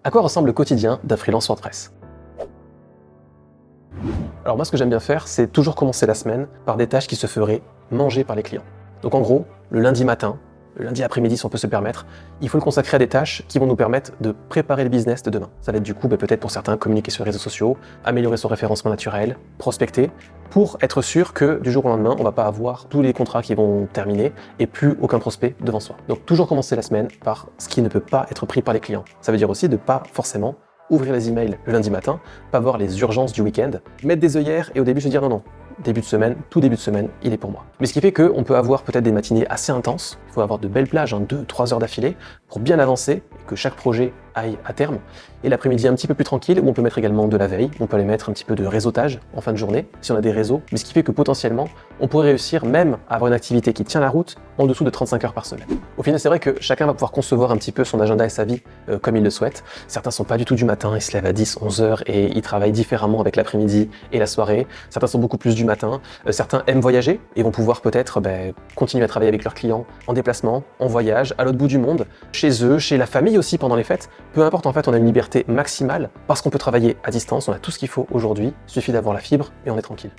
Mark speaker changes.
Speaker 1: À quoi ressemble le quotidien d'un freelance WordPress? Alors moi, ce que j'aime bien faire, c'est toujours commencer la semaine par des tâches qui se feraient manger par les clients. Donc en gros, le lundi matin, le lundi après-midi si on peut se permettre, il faut le consacrer à des tâches qui vont nous permettre de préparer le business de demain. Ça va être du coup peut-être pour certains communiquer sur les réseaux sociaux, améliorer son référencement naturel, prospecter, pour être sûr que du jour au lendemain, on va pas avoir tous les contrats qui vont terminer et plus aucun prospect devant soi. Donc toujours commencer la semaine par ce qui ne peut pas être pris par les clients. Ça veut dire aussi de pas forcément ouvrir les emails le lundi matin, pas voir les urgences du week-end, mettre des œillères et au début se dire non, début de semaine, tout début de semaine, il est pour moi. Mais ce qui fait qu'on peut avoir peut-être des matinées assez intenses, il faut avoir de belles plages, 2-3 heures d'affilée, pour bien avancer et que chaque projet aille à terme. Et l'après-midi un petit peu plus tranquille, où on peut mettre également de la veille, on peut aller mettre un petit peu de réseautage en fin de journée, si on a des réseaux, mais ce qui fait que potentiellement, on pourrait réussir même à avoir une activité qui tient la route en dessous de 35 heures par semaine. Au final, c'est vrai que chacun va pouvoir concevoir un petit peu son agenda et sa vie comme il le souhaite. Certains sont pas du tout du matin, ils se lèvent à 10-11 heures et ils travaillent différemment avec l'après-midi et la soirée. Certains sont beaucoup plus du matin. Certains aiment voyager et vont pouvoir peut-être continuer à travailler avec leurs clients en déplacement, en voyage, à l'autre bout du monde, chez eux, chez la famille aussi pendant les fêtes. Peu importe, en fait, on a une liberté maximale parce qu'on peut travailler à distance, on a tout ce qu'il faut aujourd'hui, il suffit d'avoir la fibre et on est tranquille.